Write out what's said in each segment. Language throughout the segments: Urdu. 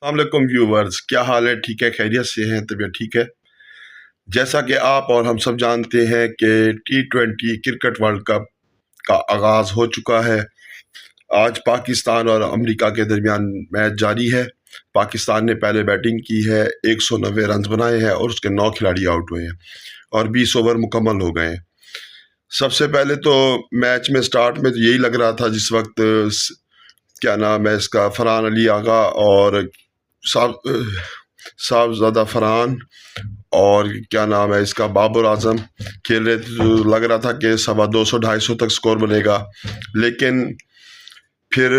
السلام علیکم ویورز، کیا حال ہے؟ ٹھیک ہے؟ خیریت سے ہیں؟ طبیعت ٹھیک ہے؟ جیسا کہ آپ اور ہم سب جانتے ہیں کہ T20 کرکٹ ورلڈ کپ کا آغاز ہو چکا ہے۔ آج پاکستان اور امریکہ کے درمیان میچ جاری ہے۔ پاکستان نے پہلے بیٹنگ کی ہے، 190 رنز بنائے ہیں اور اس کے 9 کھلاڑی آؤٹ ہوئے ہیں اور 20 اوور مکمل ہو گئے ہیں۔ سب سے پہلے تو میچ میں سٹارٹ میں تو یہی لگ رہا تھا جس وقت کیا نام ہے اس کا، فرحان علی آغا اور صاحبزادہ فرحان اور کیا نام ہے اس کا بابر اعظم کھیل رہے تھے، تو لگ رہا تھا کہ 250-250 تک سکور بنے گا، لیکن پھر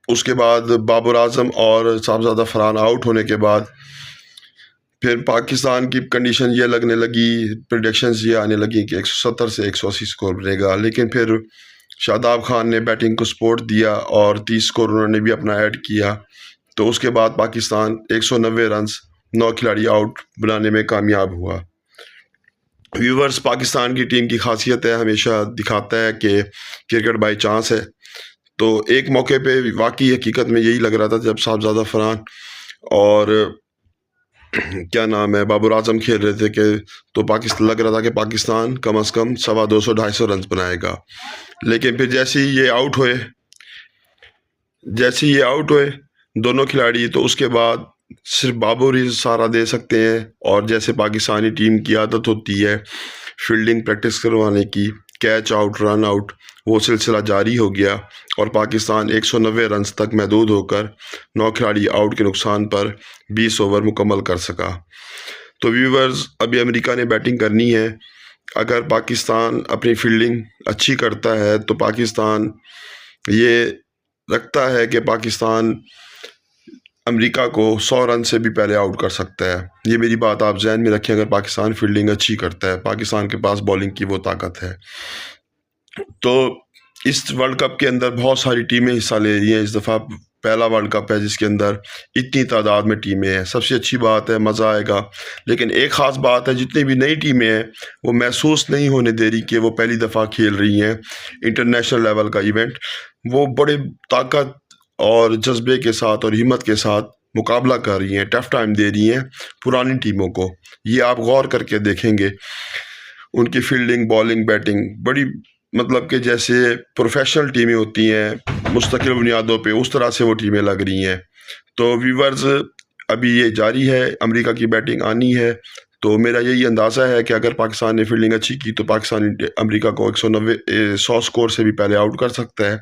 اس کے بعد بابر اعظم اور صاحبزادہ فرحان آؤٹ ہونے کے بعد پھر پاکستان کی کنڈیشن یہ لگنے لگی، پریڈکشنز یہ آنے لگی کہ 170 سے 180 سکور بنے گا، لیکن پھر شاداب خان نے بیٹنگ کو سپورٹ دیا اور 30 سکور انہوں نے بھی اپنا ایڈ کیا، تو اس کے بعد پاکستان 190 رنز 9 کھلاڑی آؤٹ بنانے میں کامیاب ہوا۔ ویورز، پاکستان کی ٹیم کی خاصیت ہے، ہمیشہ دکھاتا ہے کہ کرکٹ بائی چانس ہے، تو ایک موقع پہ واقعی حقیقت میں یہی لگ رہا تھا جب صاحبزادہ فرحان اور کیا نام ہے بابر اعظم کھیل رہے تھے کہ تو لگ رہا تھا کہ پاکستان کم از کم 250-250 رنز بنائے گا، لیکن پھر جیسے ہی یہ آؤٹ ہوئے دونوں کھلاڑی، تو اس کے بعد صرف بابر ہی سہارا دے سکتے ہیں، اور جیسے پاکستانی ٹیم کی عادت ہوتی ہے فیلڈنگ پریکٹس کروانے کی، کیچ آؤٹ رن آؤٹ، وہ سلسلہ جاری ہو گیا اور پاکستان 190 رنز تک محدود ہو کر 9 کھلاڑی آؤٹ کے نقصان پر 20 اوور مکمل کر سکا۔ تو ویورز، ابھی امریکہ نے بیٹنگ کرنی ہے۔ اگر پاکستان اپنی فیلڈنگ اچھی کرتا ہے تو پاکستان یہ رکھتا ہے کہ پاکستان امریکہ کو 100 رن سے بھی پہلے آؤٹ کر سکتا ہے۔ یہ میری بات آپ ذہن میں رکھیں، اگر پاکستان فیلڈنگ اچھی کرتا ہے، پاکستان کے پاس بولنگ کی وہ طاقت ہے۔ تو اس ورلڈ کپ کے اندر بہت ساری ٹیمیں حصہ لے رہی ہیں، اس دفعہ پہلا ورلڈ کپ ہے جس کے اندر اتنی تعداد میں ٹیمیں ہیں، سب سے اچھی بات ہے، مزہ آئے گا۔ لیکن ایک خاص بات ہے، جتنی بھی نئی ٹیمیں ہیں وہ محسوس نہیں ہونے دے رہی کہ وہ پہلی دفعہ کھیل رہی ہیں انٹرنیشنل لیول کا ایونٹ، وہ بڑے طاقت اور جذبے کے ساتھ اور ہمت کے ساتھ مقابلہ کر رہی ہیں، ٹف ٹائم دے رہی ہیں پرانی ٹیموں کو۔ یہ آپ غور کر کے دیکھیں گے، ان کی فیلڈنگ، بالنگ، بیٹنگ بڑی مطلب کہ جیسے پروفیشنل ٹیمیں ہوتی ہیں مستقل بنیادوں پہ، اس طرح سے وہ ٹیمیں لگ رہی ہیں۔ تو ویورز، ابھی یہ جاری ہے، امریکہ کی بیٹنگ آنی ہے، تو میرا یہی اندازہ ہے کہ اگر پاکستان نے فیلڈنگ اچھی کی تو پاکستان امریکہ کو 100 سکور سے بھی پہلے آؤٹ کر سکتا ہے،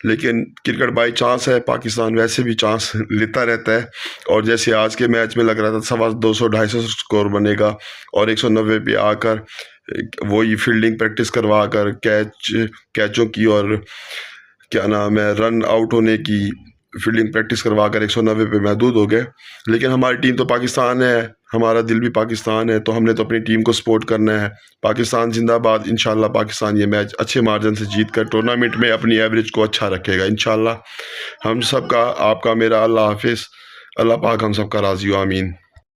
لیکن کرکٹ بائی چانس ہے، پاکستان ویسے بھی چانس لیتا رہتا ہے، اور جیسے آج کے میچ میں لگ رہا تھا 250-250 سکور بنے گا، اور 190 پہ آ کر وہی فیلڈنگ پریکٹس کروا کر کیچوں کی اور کیا نام ہے رن آؤٹ ہونے کی فیلڈنگ پریکٹس کروا کر 190 پہ محدود ہو گئے۔ لیکن ہماری ٹیم تو پاکستان ہے، ہمارا دل بھی پاکستان ہے، تو ہم نے تو اپنی ٹیم کو سپورٹ کرنا ہے۔ پاکستان زندہ باد، انشاءاللہ پاکستان یہ میچ اچھے مارجن سے جیت کر ٹورنامنٹ میں اپنی ایوریج کو اچھا رکھے گا انشاءاللہ۔ ہم سب کا، آپ کا، میرا اللہ حافظ، اللہ پاک ہم سب کا راضی ہو، آمین۔